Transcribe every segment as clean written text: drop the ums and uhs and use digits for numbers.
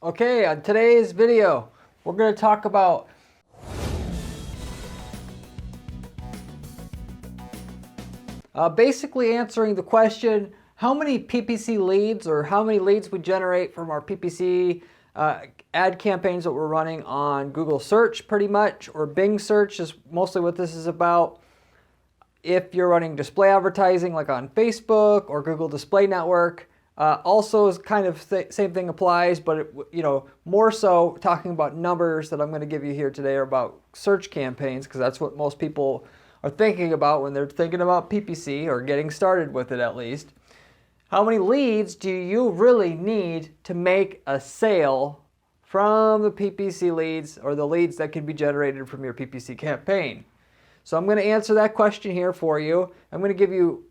Okay, on today's video, we're going to talk about basically answering the question, how many PPC leads or how many leads we generate from our PPC ad campaigns that we're running on Google search pretty much, or Bing search is mostly what this is about. If you're running display advertising like on Facebook or Google Display Network, also is kind of same thing applies, but more so talking about numbers that I'm going to give you here today are about search campaigns, because that's what most people are thinking about when they're thinking about PPC or getting started with it at least. How many leads do you really need to make a sale from the PPC leads, or the leads that can be generated from your PPC campaign? So I'm going to answer that question here for you. I'm going to give you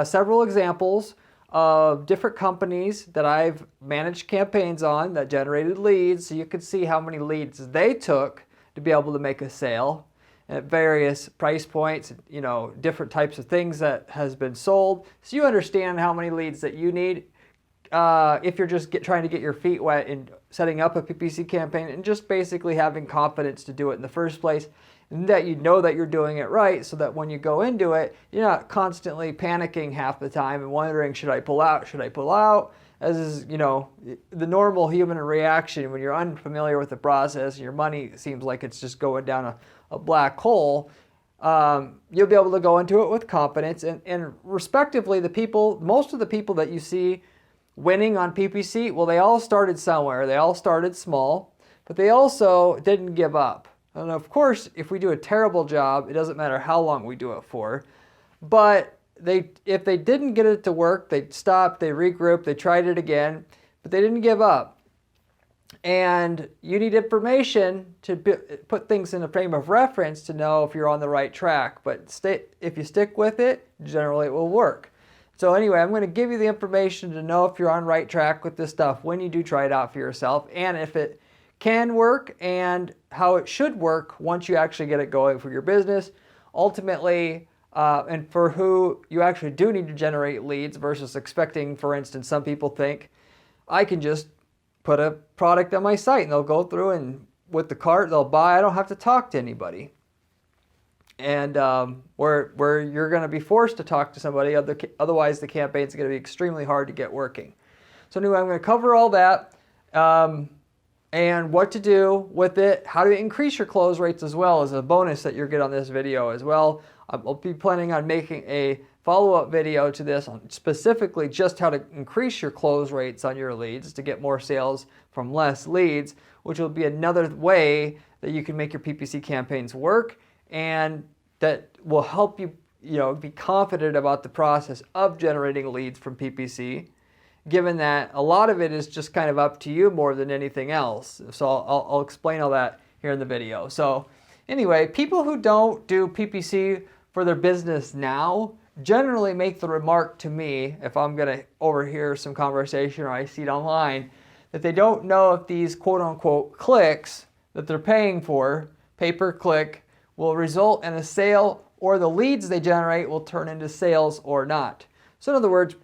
several examples of different companies that I've managed campaigns on that generated leads, so you can see how many leads they took to be able to make a sale at various price points, different types of things that has been sold, so you understand how many leads that you need if you're just trying to get your feet wet in setting up a PPC campaign and just basically having confidence to do it in the first place, and that you know that you're doing it right, so that when you go into it, you're not constantly panicking half the time and wondering, should I pull out? Should I pull out? As is, the normal human reaction when you're unfamiliar with the process and your money seems like it's just going down a black hole. You'll be able to go into it with confidence, and respectively, most of the people that you see winning on PPC, well, they all started somewhere. They all started small, but they also didn't give up. And of course, if we do a terrible job, it doesn't matter how long we do it for. But if they didn't get it to work, they stopped, they regrouped, they tried it again, but they didn't give up. And you need information to put things in a frame of reference to know if you're on the right track. But if you stick with it, generally it will work. So anyway, I'm going to give you the information to know if you're on the right track with this stuff when you do try it out for yourself, and if it can work and how it should work once you actually get it going for your business. Ultimately, and for who you actually do need to generate leads versus expecting, for instance, some people think, I can just put a product on my site and they'll go through and with the cart they'll buy, I don't have to talk to anybody. And where you're going to be forced to talk to somebody, otherwise the campaign's going to be extremely hard to get working. So anyway, I'm going to cover all that. And what to do with it, how to increase your close rates as well as a bonus that you'll get on this video as well. I'll be planning on making a follow-up video to this on specifically just how to increase your close rates on your leads to get more sales from less leads, which will be another way that you can make your PPC campaigns work, and that will help you, be confident about the process of generating leads from PPC, given that a lot of it is just kind of up to you more than anything else. So I'll explain all that here in the video. So anyway, people who don't do PPC for their business now generally make the remark to me, if I'm going to overhear some conversation or I see it online, that they don't know if these quote-unquote clicks that they're paying for, pay-per-click, will result in a sale, or the leads they generate will turn into sales or not. So in other words,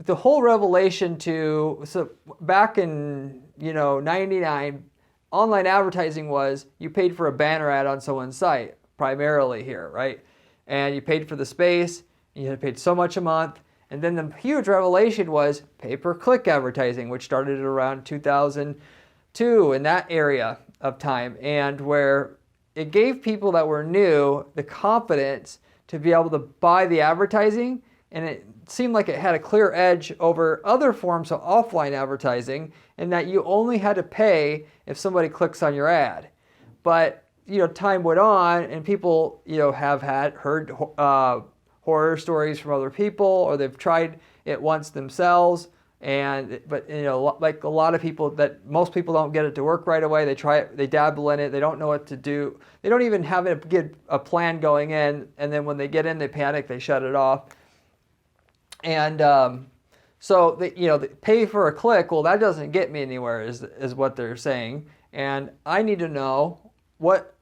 the whole revelation so back in 99, online advertising was you paid for a banner ad on someone's site, primarily here, right? And you paid for the space, and you had paid so much a month. And then the huge revelation was pay-per-click advertising, which started at around 2002 in that area of time, and where it gave people that were new the confidence to be able to buy the advertising, and it seemed like it had a clear edge over other forms of offline advertising, in that you only had to pay if somebody clicks on your ad. But time went on, and people have heard horror stories from other people, or they've tried it once themselves, but like a lot of people, that most people don't get it to work right away. They try it, they dabble in it, they don't know what to do, they don't even have a plan going in, and then when they get in, they panic, they shut it off. And so they pay for a click. Well, that doesn't get me anywhere, is what they're saying. And I need to know what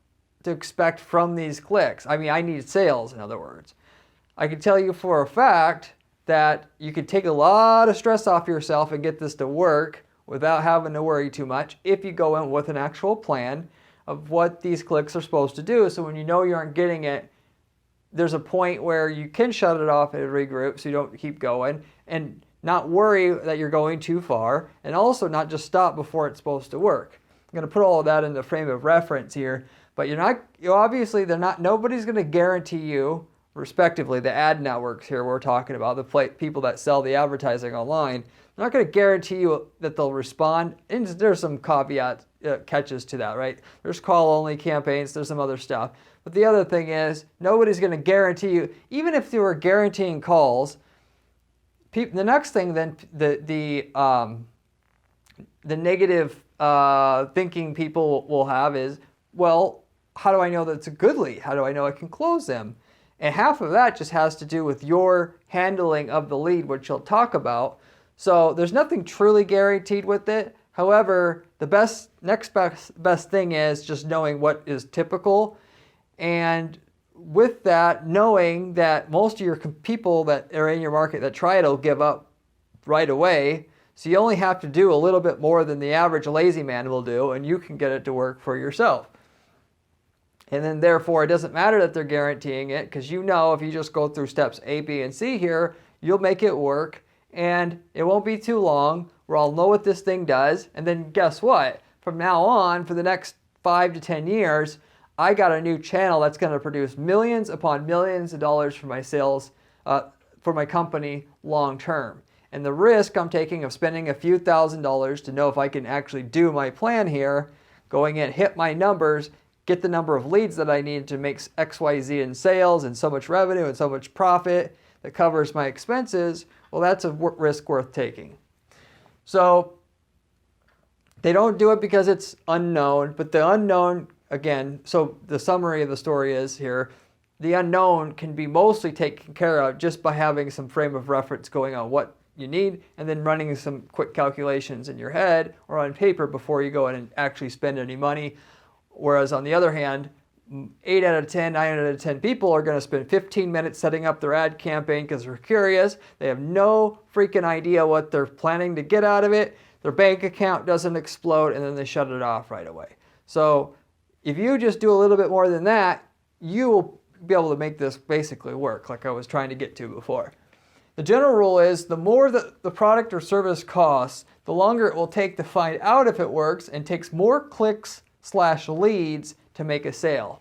to expect from these clicks. I mean, I need sales, in other words. I can tell you for a fact that you could take a lot of stress off yourself and get this to work without having to worry too much if you go in with an actual plan of what these clicks are supposed to do. So when you know you aren't getting it, there's a point where you can shut it off and regroup so you don't keep going, and not worry that you're going too far, and also not just stop before it's supposed to work. I'm going to put all of that in the frame of reference here, but obviously nobody's going to guarantee you, respectively, the ad networks here we're talking about, the people that sell the advertising online, they're not going to guarantee you that they'll respond. And there's some caveat catches to that, right? There's call-only campaigns, there's some other stuff. But the other thing is, nobody's going to guarantee you, even if they were guaranteeing calls, the next thing then, the negative thinking people will have is, well, how do I know that it's a good lead? How do I know I can close them? And half of that just has to do with your handling of the lead, which you'll talk about. So there's nothing truly guaranteed with it. However, the next best thing is just knowing what is typical. And with that, knowing that most of your people that are in your market that try it will give up right away. So you only have to do a little bit more than the average lazy man will do, and you can get it to work for yourself. And then therefore, it doesn't matter that they're guaranteeing it, because you know if you just go through steps A, B, and C here, you'll make it work, and it won't be too long where I'll know what this thing does. And then guess what? From now on, for the next 5 to 10 years, I got a new channel that's going to produce millions upon millions of dollars for my sales, for my company long term. And the risk I'm taking of spending a few $1,000s to know if I can actually do my plan here, going in, hit my numbers, get the number of leads that I need to make XYZ in sales and so much revenue and so much profit that covers my expenses, well, that's a risk worth taking. So they don't do it because it's unknown, but the unknown, again, so the summary of the story is here, the unknown can be mostly taken care of just by having some frame of reference going on what you need, and then running some quick calculations in your head or on paper before you go in and actually spend any money. Whereas on the other hand, 8 out of 10, 9 out of 10 people are going to spend 15 minutes setting up their ad campaign because they're curious. They have no freaking idea what they're planning to get out of it. Their bank account doesn't explode, and then they shut it off right away. So if you just do a little bit more than that, you will be able to make this basically work, like I was trying to get to before. The general rule is the more that the product or service costs, the longer it will take to find out if it works, and takes more clicks / leads to make a sale.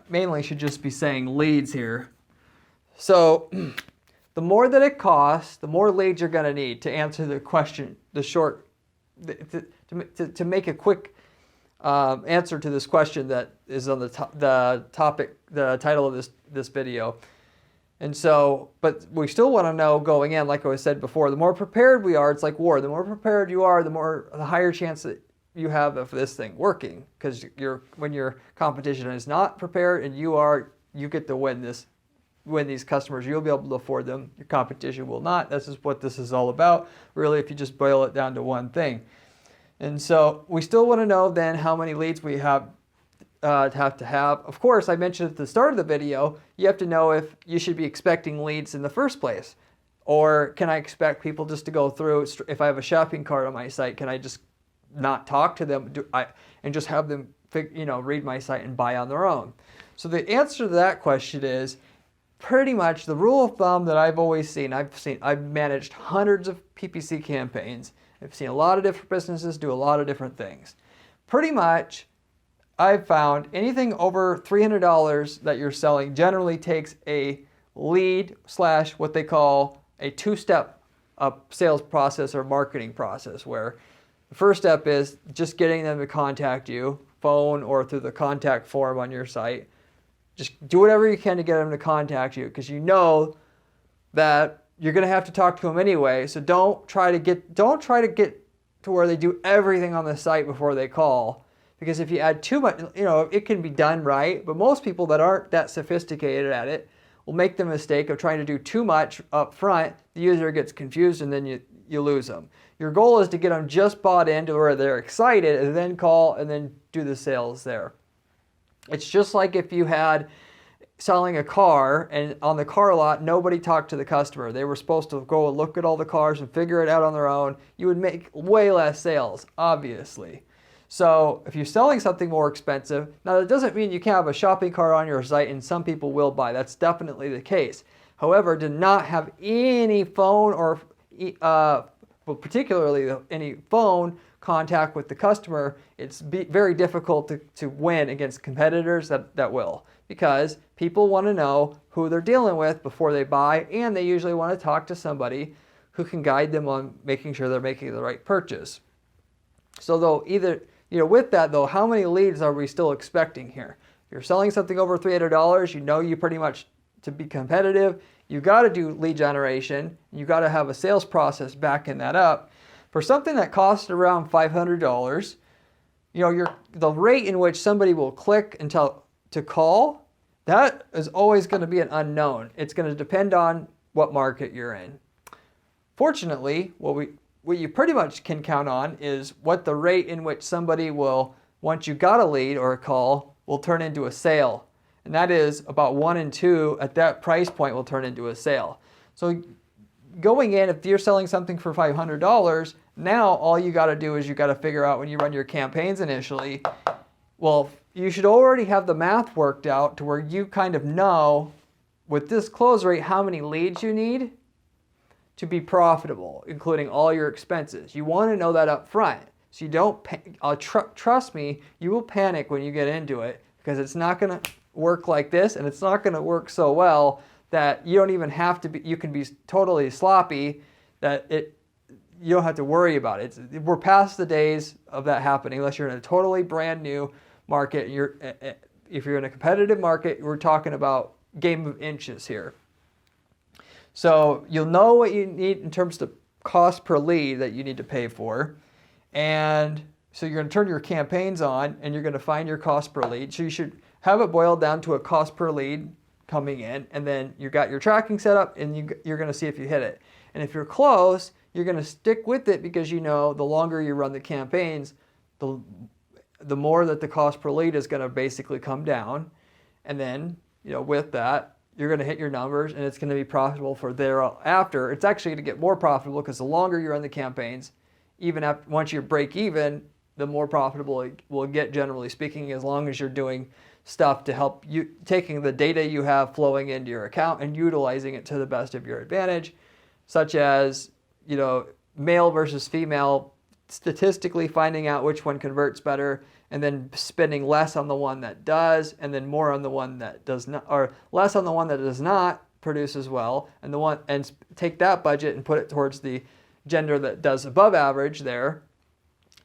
Mainly should just be saying leads here. So the more that it costs, the more leads you're going to need to answer the question, to make a quick answer to this question that is on the title of this video. And so, but we still want to know going in, like I said before, the more prepared we are, it's like war. The more prepared you are, the higher chance that you have of this thing working. Because when your competition is not prepared and you get to win these customers. You'll be able to afford them. Your competition will not. This is what this is all about, really, if you just boil it down to one thing. And so we still want to know then how many leads we have to have. Of course, I mentioned at the start of the video, you have to know if you should be expecting leads in the first place. Or can I expect people just to go through, if I have a shopping cart on my site, can I just not talk to them and just have them read my site and buy on their own? So the answer to that question is pretty much the rule of thumb that I've always seen. I've managed hundreds of PPC campaigns. I've seen a lot of different businesses do a lot of different things. Pretty much, I've found anything over $300 that you're selling generally takes a lead / what they call a two-step sales process or marketing process, where the first step is just getting them to contact you, phone or through the contact form on your site. Just do whatever you can to get them to contact you, because you know that you're going to have to talk to them anyway. So don't try to get to where they do everything on the site before they call. Because if you add too much, it can be done right, but most people that aren't that sophisticated at it will make the mistake of trying to do too much up front. The user gets confused and then you lose them. Your goal is to get them just bought into where they're excited and then call and then do the sales there. It's just like if you had selling a car, and on the car lot, nobody talked to the customer. They were supposed to go and look at all the cars and figure it out on their own. You would make way less sales, obviously. So if you're selling something more expensive, now that doesn't mean you can't have a shopping cart on your site, and some people will buy. That's definitely the case. However, to not have any phone or particularly any phone contact with the customer, it's very difficult to win against competitors that will, because people want to know who they're dealing with before they buy, and they usually want to talk to somebody who can guide them on making sure they're making the right purchase. So though with that though, how many leads are we still expecting here? If you're selling something over $300, you pretty much, to be competitive, you got to do lead generation. You got to have a sales process backing that up. For something that costs around $500, the rate in which somebody will click to call, that is always going to be an unknown. It's going to depend on what market you're in. Fortunately, what you pretty much can count on is what the rate in which somebody will, once you got a lead or a call, will turn into a sale. And that is about 1 in 2 at that price point will turn into a sale. So going in, if you're selling something for $500, now all you got to do is you got to figure out when you run your campaigns initially, well, you should already have the math worked out to where you kind of know with this close rate how many leads you need to be profitable, including all your expenses. You want to know that up front. So you don't, trust me, you will panic when you get into it, because it's not going to work like this, and it's not going to work so well that you don't even have to be, you can be totally sloppy that you don't have to worry about it. We're past the days of that happening unless you're in a totally brand new market. If you're in a competitive market, we're talking about game of inches here. So you'll know what you need in terms of cost per lead that you need to pay for. And so you're going to turn your campaigns on, and you're going to find your cost per lead. So you should have it boiled down to a cost per lead coming in, and then you got your tracking set up, and you're going to see if you hit it. And if you're close, you're going to stick with it, because the longer you run the campaigns, the more that the cost per lead is going to basically come down. And then, with that, you're going to hit your numbers, and it's going to be profitable for thereafter. It's actually going to get more profitable, because the longer you run the campaigns, once you break even, the more profitable it will get, generally speaking, as long as you're doing stuff to help you, taking the data you have flowing into your account and utilizing it to the best of your advantage, such as, male versus female, statistically finding out which one converts better, and then spending less on the one that does, and then more on the one that does not, or less on the one that does not produce as well, and take that budget and put it towards the gender that does above average there.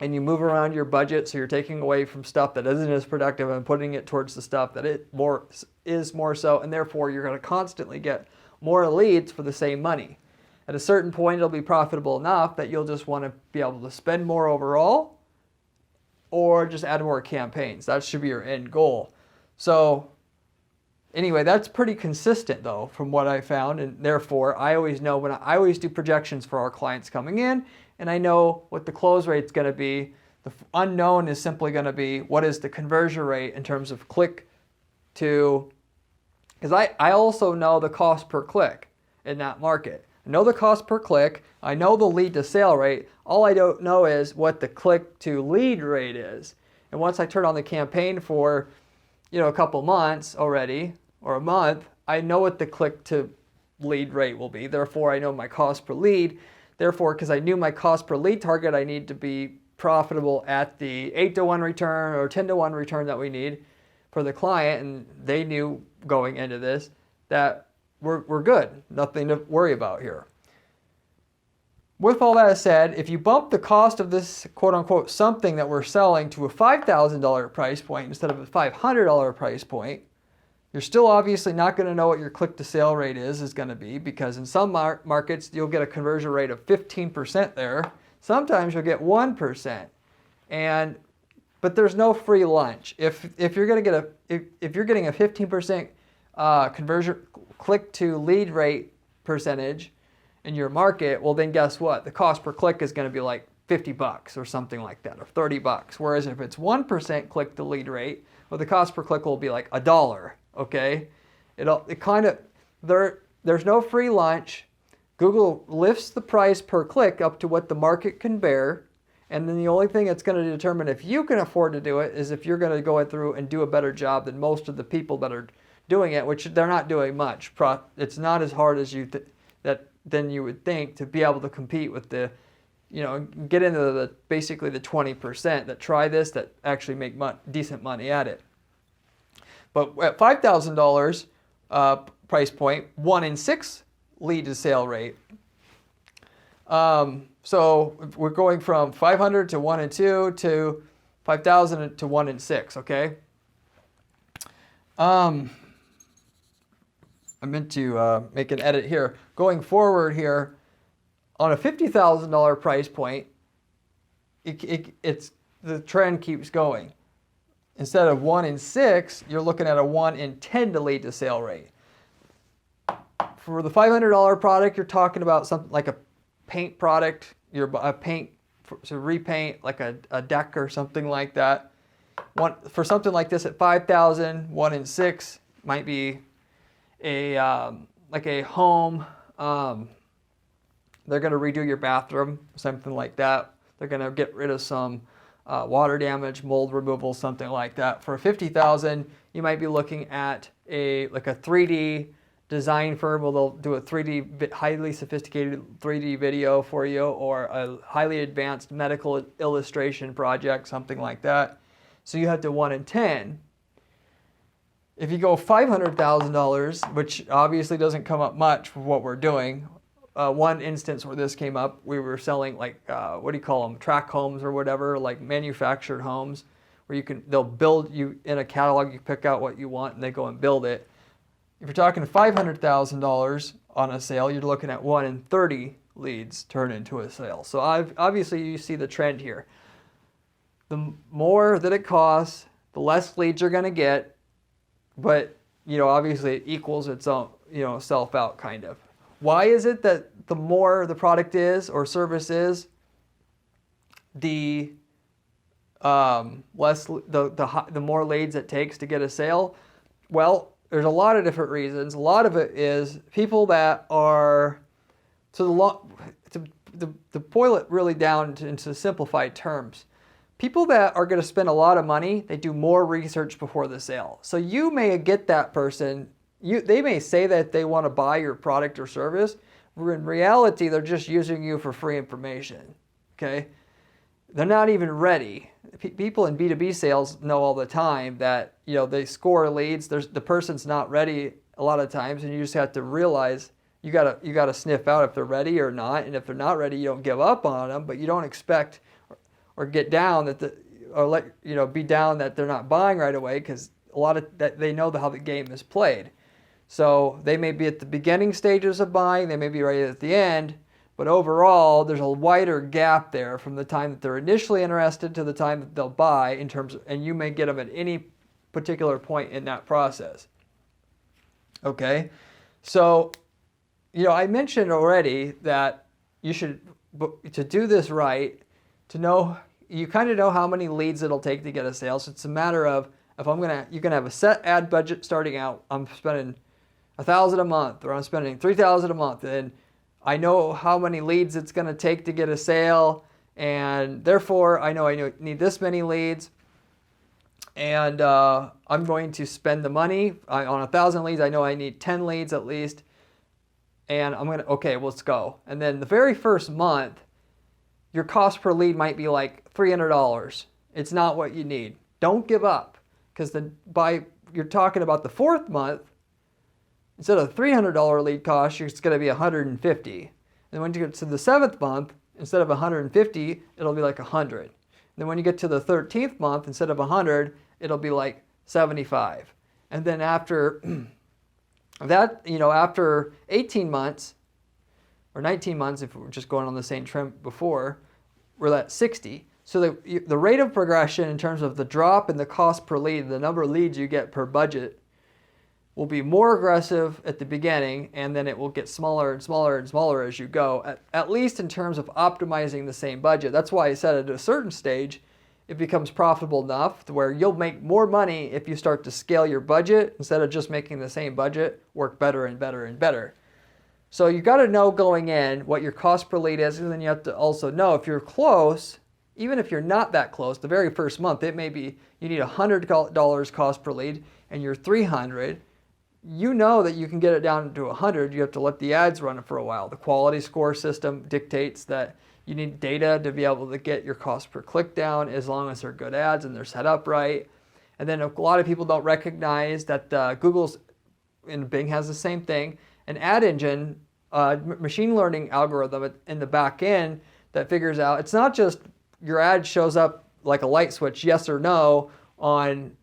And you move around your budget, so you're taking away from stuff that isn't as productive and putting it towards the stuff that is more so, and therefore you're going to constantly get more leads for the same money. At a certain point, it'll be profitable enough that you'll just want to be able to spend more overall, or just add more campaigns. That should be your end goal. So anyway, that's pretty consistent though from what I found, and therefore I always know I always do projections for our clients coming in, and I know what the close rate's going to be. The unknown is simply going to be what is the conversion rate in terms of click to, because I also know the cost per click in that market. I know the cost per click. I know the lead to sale rate. All I don't know is what the click to lead rate is. And once I turn on the campaign for, a couple months already, or a month, I know what the click to lead rate will be. Therefore, I know my cost per lead. Therefore, because I knew my cost per lead target, I need to be profitable at the 8-to-1 return or 10-to-1 return that we need for the client. And they knew going into this that we're good. Nothing to worry about here. With all that said, if you bump the cost of this quote-unquote something that we're selling to a $5,000 price point instead of a $500 price point, you're still obviously not going to know what your click-to-sale rate is going to be, because in some markets you'll get a conversion rate of 15% there. Sometimes you'll get 1%, but there's no free lunch. If you're going to get if you're getting a 15% conversion click-to-lead rate percentage in your market, well then guess what? The cost per click is going to be like $50 or something like that, or $30. Whereas if it's 1% click-to-lead rate, well, the cost per click will be like $1. Okay, It kind of, there's no free lunch. Google lifts the price per click up to what the market can bear. And then the only thing that's going to determine if you can afford to do it is if you're going to go through and do a better job than most of the people that are doing it, which they're not doing much. It's not as hard as than you would think to be able to compete with the, get into basically the 20% that try this that actually make decent money at it. But at $5,000 price point, 1 in 6 lead to sale rate. So we're going from 500 to 1 in 2 to 5,000 to 1 in 6. Okay. I meant to make an edit here. Going forward here, on a $50,000 price point, it's the trend keeps going. Instead of 1 in 6, you're looking at a 1 in 10 to lead to sale rate. For the $500 product, you're talking about something like a paint product. A paint to repaint, like a deck or something like that. For something like this at 5,000, 1 in 6 might be like a home. They're going to redo your bathroom, something like that. They're going to get rid of some water damage, mold removal, something like that. For 50,000, you might be looking at a 3D design firm where they'll do a highly sophisticated 3D video for you, or a highly advanced medical illustration project, something like that. So you have to 1 in 10. If you go $500,000, which obviously doesn't come up much for what we're doing. One instance where this came up, we were selling what do you call them, track homes or whatever, like manufactured homes, where they'll build you in a catalog, you pick out what you want and they go and build it. If you're talking $500,000 on a sale, you're looking at 1 in 30 leads turn into a sale. So obviously you see the trend here. The more that it costs, the less leads you're going to get, but obviously it equals its own self out kind of. Why is it that the more the product is or service is, the less the more leads it takes to get a sale? Well, there's a lot of different reasons. A lot of it is people that are, to boil it really down into simplified terms, people that are going to spend a lot of money, they do more research before the sale. So you may get that person, they may say that they want to buy your product or service, but in reality, they're just using you for free information, okay? They're not even ready. People in B2B sales know all the time that, they score leads. The person's not ready a lot of times, and you just have to realize you gotta sniff out if they're ready or not. And if they're not ready, you don't give up on them, but you don't expect or get down be down that they're not buying right away, because a lot of that they know how the game is played. So they may be at the beginning stages of buying, they may be right at the end. But overall, there's a wider gap there from the time that they're initially interested to the time that they'll buy and you may get them at any particular point in that process. Okay, so, I mentioned already that you should, to do this right, you kind of know how many leads it'll take to get a sale. So it's a matter of, you're gonna have a set ad budget starting out. I'm spending $1,000 a month, or I'm spending $3,000 a month, and I know how many leads it's going to take to get a sale, and therefore I need this many leads, and I'm going to spend the money on 1,000 leads. I know I need 10 leads at least, and okay, well, let's go. And then the very first month, your cost per lead might be like $300. It's not what you need. Don't give up, because you're talking about the fourth month, instead of $300 lead cost, it's going to be $150. And when you get to the 7th month, instead of $150, it'll be like $100. And then when you get to the 13th month, instead of $100, it'll be like $75. And then after that, after 18 months, or 19 months, if we're just going on the same trend before, we're at 60. So the rate of progression in terms of the drop in the cost per lead, the number of leads you get per budget, will be more aggressive at the beginning, and then it will get smaller and smaller and smaller as you go, at least in terms of optimizing the same budget. That's why I said at a certain stage, it becomes profitable enough to where you'll make more money if you start to scale your budget instead of just making the same budget work better and better and better. So you got to know going in what your cost per lead is, and then you have to also know if you're close, even if you're not that close, the very first month, it may be you need $100 cost per lead and you're $300. You know that you can get it down to $100. You have to let the ads run for a while. The quality score system dictates that you need data to be able to get your cost per click down as long as they're good ads and they're set up right. And then a lot of people don't recognize that Google's, and Bing has the same thing, an ad engine, machine learning algorithm in the back end that figures out, it's not just your ad shows up like a light switch, yes or no, on,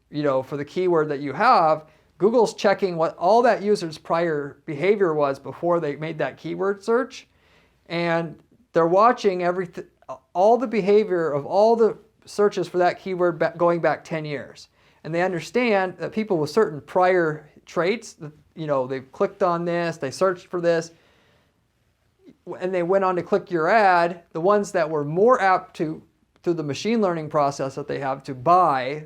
for the keyword that you have. Google's checking what all that user's prior behavior was before they made that keyword search. And they're watching all the behavior of all the searches for that keyword going back 10 years. And they understand that people with certain prior traits, they've clicked on this, they searched for this, and they went on to click your ad, the ones that were more apt to, through the machine learning process that they have, to buy,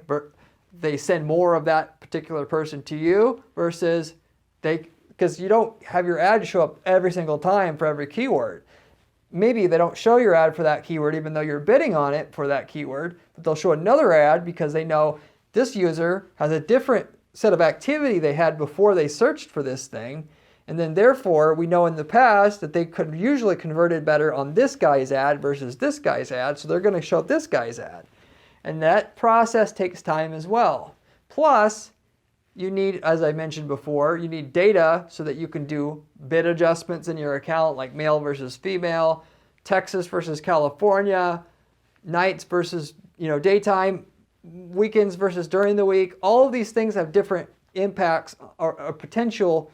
they send more of that particular person to you versus because you don't have your ad show up every single time for every keyword. Maybe they don't show your ad for that keyword even though you're bidding on it for that keyword, but they'll show another ad because they know this user has a different set of activity they had before they searched for this thing. And then therefore, we know in the past that they could usually converted better on this guy's ad versus this guy's ad, so they're going to show this guy's ad. And that process takes time as well. Plus, you need, as I mentioned before, you need data so that you can do bid adjustments in your account, like male versus female, Texas versus California, nights versus daytime, weekends versus during the week. All of these things have different impacts or potential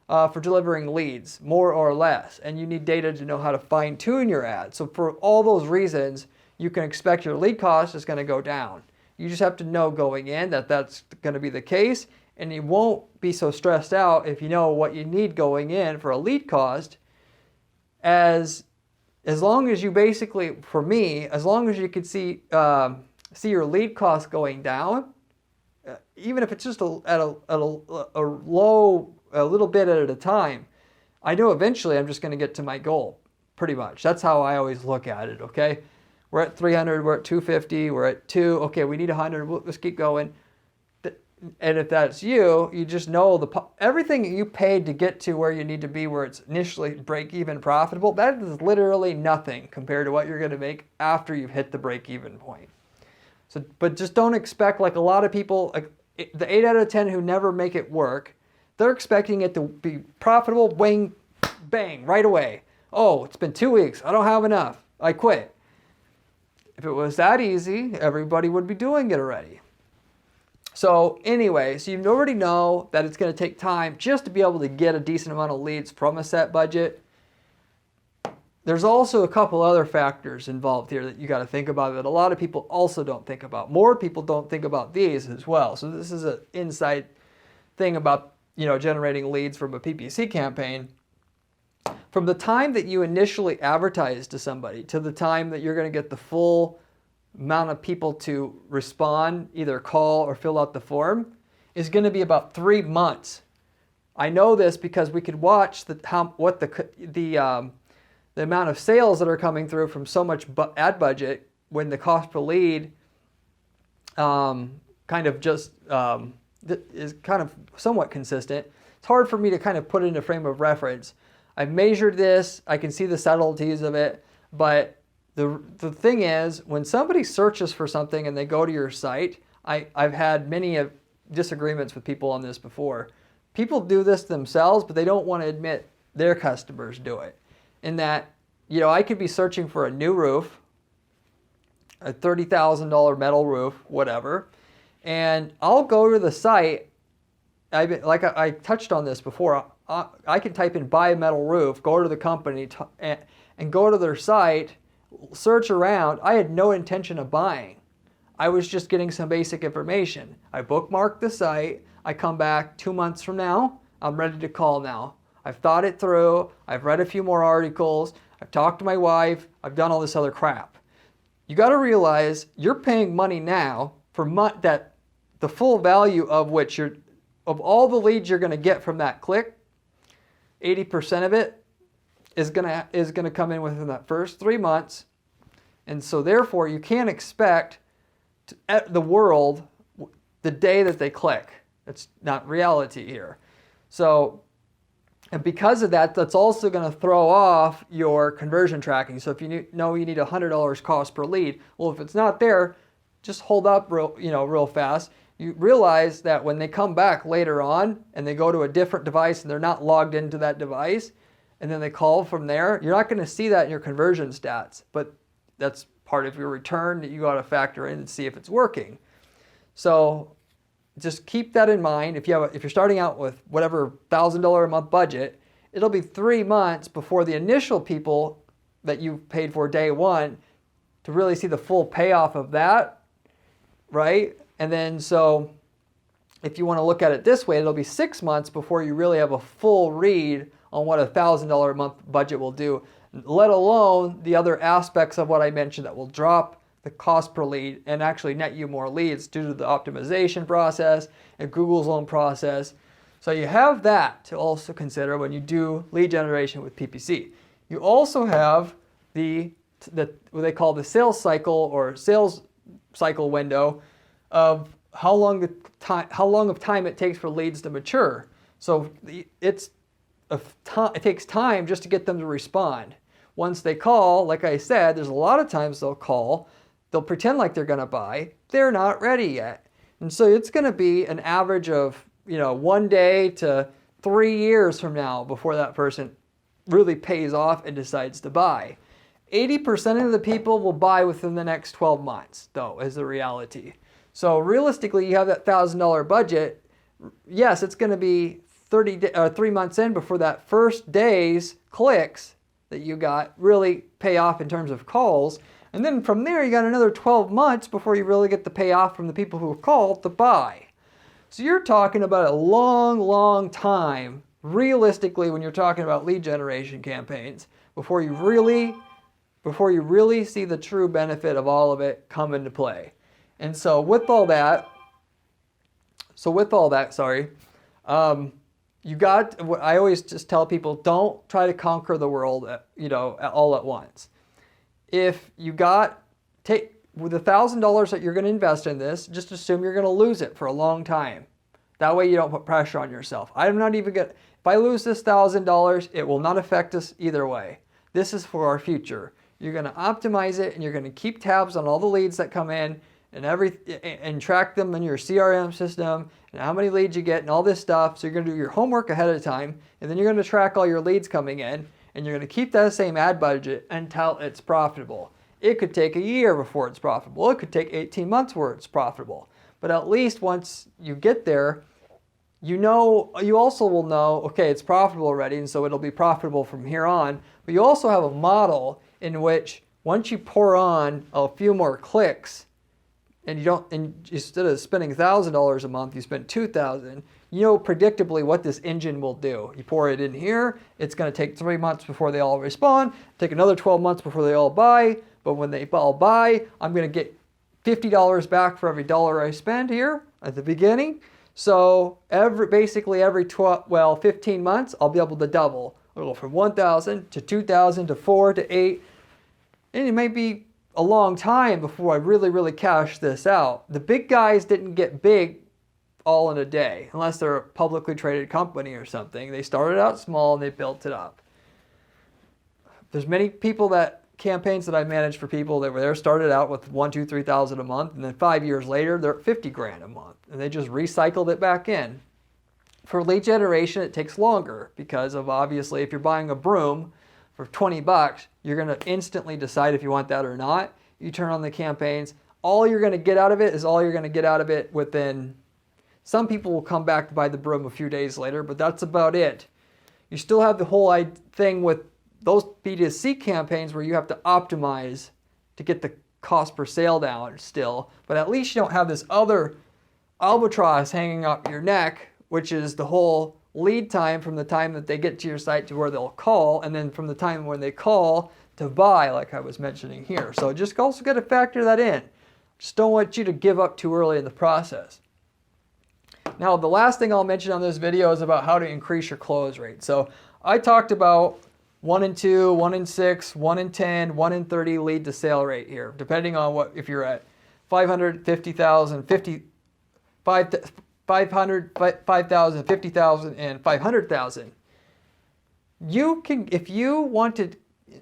for delivering leads, more or less. And you need data to know how to fine tune your ad. So for all those reasons, you can expect your lead cost is going to go down. You just have to know going in that that's going to be the case, and you won't be so stressed out if you know what you need going in for a lead cost. As long as you basically, for me, as long as you could see your lead cost going down, even if it's just at a low, a little bit at a time, I know eventually I'm just going to get to my goal. Pretty much. That's how I always look at it. Okay. We're at 300, we're at 250, we're at 2. Okay, we need 100. Let's keep going. And if that's you just know everything you paid to get to where you need to be, where it's initially break-even profitable, that is literally nothing compared to what you're going to make after you've hit the break-even point. So, but just don't expect, like a lot of people, like the 8 out of 10 who never make it work, they're expecting it to be profitable, bang, bang, right away. Oh, it's been 2 weeks. I don't have enough. I quit. If it was that easy, everybody would be doing it already. So anyway, so you already know that it's going to take time just to be able to get a decent amount of leads from a set budget. There's also a couple other factors involved here that you got to think about that a lot of people also don't think about. More people don't think about these as well. So this is an inside thing about, generating leads from a PPC campaign. From the time that you initially advertise to somebody to the time that you're going to get the full amount of people to respond, either call or fill out the form, is going to be about 3 months. I know this because we could watch the amount of sales that are coming through from so much ad budget when the cost per lead is kind of somewhat consistent. It's hard for me to kind of put it in a frame of reference. I've measured this, I can see the subtleties of it, but the thing is, when somebody searches for something and they go to your site, I've had many disagreements with people on this before. People do this themselves, but they don't want to admit their customers do it. In that, I could be searching for a new roof, a $30,000 metal roof, whatever, and I'll go to the site. I touched on this before. I can type in buy a metal roof, go to the company, and go to their site, search around. I had no intention of buying. I was just getting some basic information. I bookmarked the site. I come back 2 months from now. I'm ready to call now. I've thought it through. I've read a few more articles. I've talked to my wife. I've done all this other crap. you got to realize you're paying money now for that the full value of which of all the leads you're going to get from that click, 80% of it is going to come in within that first 3 months. And so therefore you can't expect the world the day that they click. It's not reality here. So, and because of that, that's also going to throw off your conversion tracking. So if you know you need $100 cost per lead, well, if it's not there, just hold up real fast. You realize that when they come back later on and they go to a different device and they're not logged into that device, and then they call from there, you're not going to see that in your conversion stats, but that's part of your return that you got to factor in and see if it's working. So just keep that in mind. If you're starting out with whatever $1,000 a month budget, it'll be 3 months before the initial people that you paid for day one to really see the full payoff of that, right? And then so if you want to look at it this way, it'll be 6 months before you really have a full read on what a $1,000 a month budget will do, let alone the other aspects of what I mentioned that will drop the cost per lead and actually net you more leads due to the optimization process and Google's own process. So you have that to also consider when you do lead generation with PPC. You also have what they call the sales cycle or sales cycle window of how long of time it takes for leads to mature. So it takes time just to get them to respond. Once they call, like I said, there's a lot of times they'll call, they'll pretend like they're going to buy, they're not ready yet. And so it's going to be an average of 1 day to 3 years from now before that person really pays off and decides to buy. 80% of the people will buy within the next 12 months, though, is the reality. So realistically, you have that $1,000 budget. Yes, it's going to be 3 months in before that first day's clicks that you got really pay off in terms of calls. And then from there, you got another 12 months before you really get the payoff from the people who called to buy. So you're talking about a long, long time, realistically, when you're talking about lead generation campaigns, before you really see the true benefit of all of it come into play. And so with all that, you got what I always just tell people: don't try to conquer the world, all at once. If you with $1,000 that you're going to invest in this, just assume you're going to lose it for a long time. That way you don't put pressure on yourself. If I lose this $1,000, it will not affect us either way. This is for our future. You're going to optimize it, and you're going to keep tabs on all the leads that come in and track them in your CRM system and how many leads you get and all this stuff. So you're going to do your homework ahead of time, and then you're going to track all your leads coming in, and you're going to keep that same ad budget until it's profitable. It could take a year before it's profitable. It could take 18 months where it's profitable. But at least once you get there, you also will know, okay, it's profitable already, and so it'll be profitable from here on. But you also have a model in which once you pour on a few more clicks, and instead of spending $1,000 a month, you spend $2,000, you know predictably what this engine will do. You pour it in here, it's going to take 3 months before they all respond, take another 12 months before they all buy, but when they all buy, I'm going to get $50 back for every dollar I spend here at the beginning. So every 15 months, I'll be able to double. I'll go from 1,000 to 2,000 to 4 to 8, and it may be a long time before I really, really cash this out. The big guys didn't get big all in a day, unless they're a publicly traded company or something. They started out small and they built it up. There's many campaigns that I managed for people that were started out with $1,000, $2,000, $3,000 a month, and then 5 years later they're at $50,000 a month, and they just recycled it back in. For lead generation, it takes longer because of, obviously, if you're buying a broom for $20, you're going to instantly decide if you want that or not. You turn on the campaigns. All you're going to get out of it is all you're going to get out of it within. Some people will come back to buy the broom a few days later, but that's about it. You still have the whole thing with those B2C campaigns where you have to optimize to get the cost per sale down still, but at least you don't have this other albatross hanging up your neck, which is the whole lead time from the time that they get to your site to where they'll call, and then from the time when they call to buy, like I was mentioning here. So just also got to factor that in. Just don't want you to give up too early in the process. Now, the last thing I'll mention on this video is about how to increase your close rate. So I talked about 1 in 2, 1 in 6, 1 in 10, 1 in 30 lead to sale rate here, depending on what, if you're at 500, 50,000, 500, 5,000, 50,000, and 500,000. You can, if you wanted,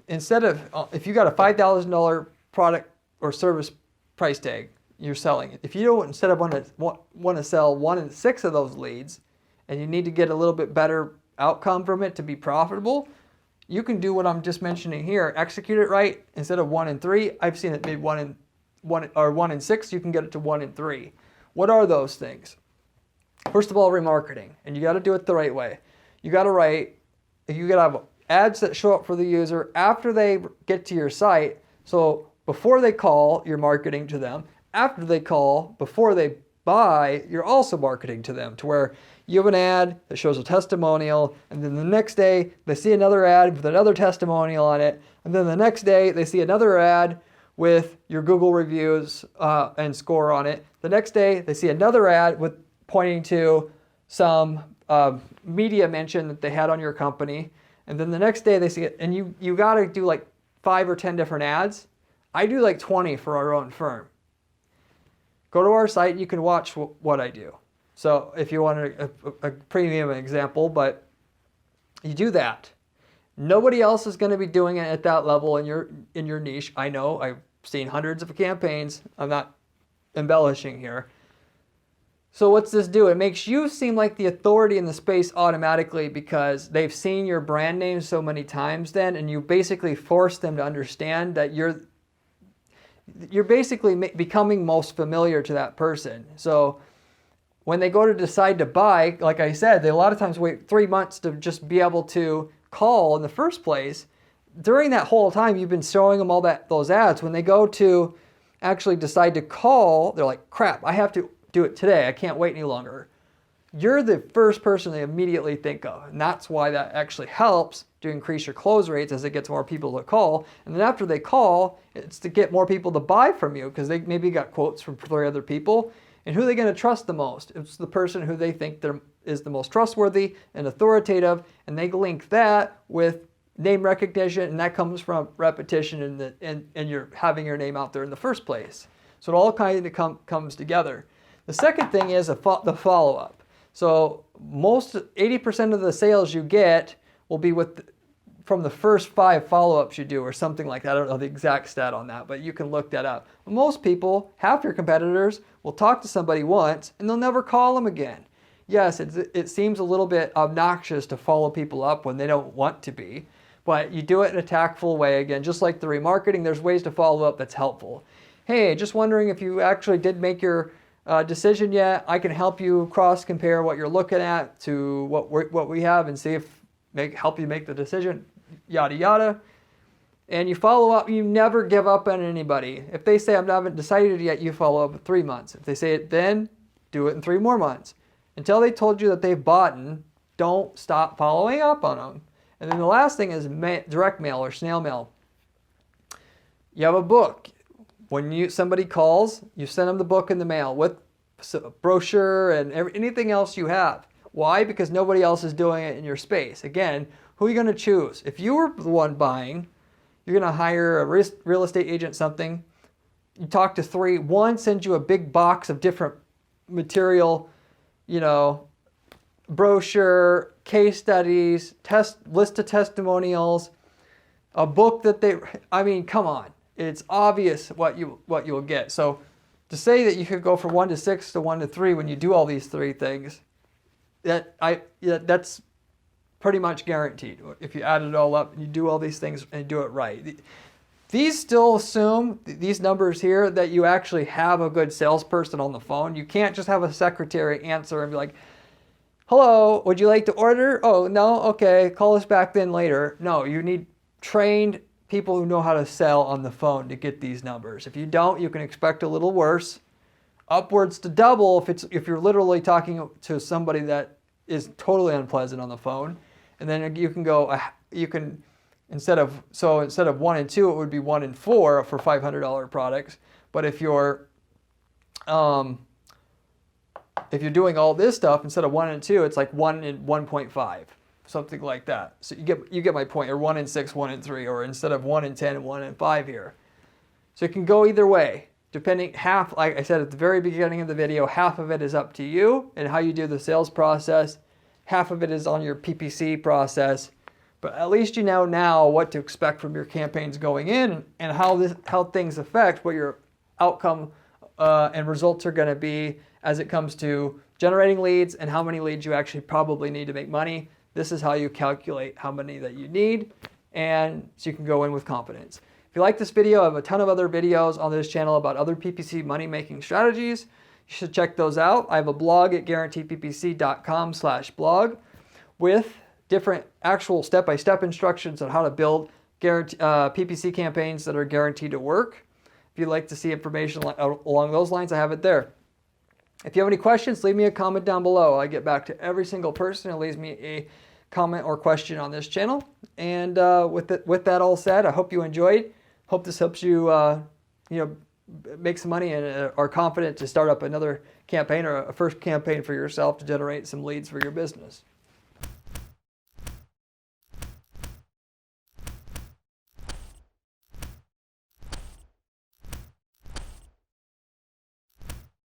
instead of, if you got a $5,000 product or service price tag, you're selling it. If you don't, instead of want to sell 1 in 6 of those leads, and you need to get a little bit better outcome from it to be profitable, you can do what I'm just mentioning here. Execute it right. Instead of 1 in 3, I've seen it made 1 in 6. You can get it to 1 in 3. What are those things? First of all, remarketing, and you got to do it the right way. You got to write. You got to have ads that show up for the user after they get to your site. So before they call, you're marketing to them. After they call, before they buy, you're also marketing to them, to where you have an ad that shows a testimonial, and then the next day they see another ad with another testimonial on it, and then the next day they see another ad with your Google reviews and score on it. The next day they see another ad with pointing to some media mention that they had on your company, and then the next day they see it, and you got to do like 5 or 10 different ads. I do like 20 for our own firm. Go to our site, you can watch what I do. So if you want a premium example, but you do that. Nobody else is going to be doing it at that level in your niche. I know, I've seen hundreds of campaigns. I'm not embellishing here. So what's this do? It makes you seem like the authority in the space automatically, because they've seen your brand name so many times then, and you basically force them to understand that you're basically becoming most familiar to that person. So when they go to decide to buy, like I said, they a lot of times wait 3 months to just be able to call in the first place. During that whole time, you've been showing them all those ads. When they go to actually decide to call, they're like, crap, I have to do it today. I can't wait any longer. You're the first person they immediately think of. And that's why that actually helps to increase your close rates as it gets more people to call. And then after they call, it's to get more people to buy from you, because they maybe got quotes from 3 other people. And who are they going to trust the most? It's the person who they think is the most trustworthy and authoritative, and they link that with name recognition, and that comes from repetition and you're having your name out there in the first place. So it all kind of comes together. The second thing is the follow-up. So 80% of the sales you get will be from the first 5 follow-ups you do, or something like that. I don't know the exact stat on that, but you can look that up. Most people, half your competitors, will talk to somebody once and they'll never call them again. Yes, it seems a little bit obnoxious to follow people up when they don't want to be, but you do it in a tactful way. Again, just like the remarketing, there's ways to follow up that's helpful. Hey, just wondering if you actually did make your decision yet. I can help you cross-compare what you're looking at to what we have and see if help you make the decision, yada yada. And you follow up. You never give up on anybody. If they say I haven't decided yet, you follow up in 3 months. If they say it then, do it in 3 more months. Until they told you that they've bought, don't stop following up on them. And then the last thing is direct mail or snail mail. You have a book. When somebody calls, you send them the book in the mail with a brochure and anything else you have. Why? Because nobody else is doing it in your space. Again, who are you going to choose? If you were the one buying, you're going to hire a real estate agent, something. You talk to 3. 1 sends you a big box of different material, brochure, case studies, list of testimonials, a book that come on. It's obvious what you'll get. So to say that you could go from 1 to 6 to 1 to 3 when you do all these 3 things, that's pretty much guaranteed. If you add it all up and you do all these things and do it right. These still assume, these numbers here, that you actually have a good salesperson on the phone. You can't just have a secretary answer and be like, hello, would you like to order? Oh, no? Okay, call us back then later. No, you need trained people who know how to sell on the phone to get these numbers. If you don't, you can expect a little worse. Upwards to double if you're literally talking to somebody that is totally unpleasant on the phone. And then you can instead of 1 and 2, it would be 1 and 4 for $500 products. But if you're doing all this stuff, instead of 1 and 2, it's like 1 and 1.5, something like that. So you get my point. Or 1 and 6, 1 and 3, or instead of 1 and 10 and 1 and 5 here. So it can go either way. Depending, half, like I said at the very beginning of the video, half of it is up to you and how you do the sales process. Half of it is on your PPC process. But at least you know now what to expect from your campaigns going in, and how things affect what your outcome and results are going to be as it comes to generating leads and how many leads you actually probably need to make money. This is how you calculate how many that you need, and so you can go in with confidence. If you like this video, I have a ton of other videos on this channel about other PPC money-making strategies. You should check those out. I have a blog at guaranteedppc.com/blog with different actual step-by-step instructions on how to build PPC campaigns that are guaranteed to work. If you'd like to see information along those lines, I have it there. If you have any questions, leave me a comment down below. I get back to every single person who leaves me a comment or question on this channel. And with that all said, I hope you enjoyed. Hope this helps you, make some money and are confident to start up another campaign or a first campaign for yourself to generate some leads for your business.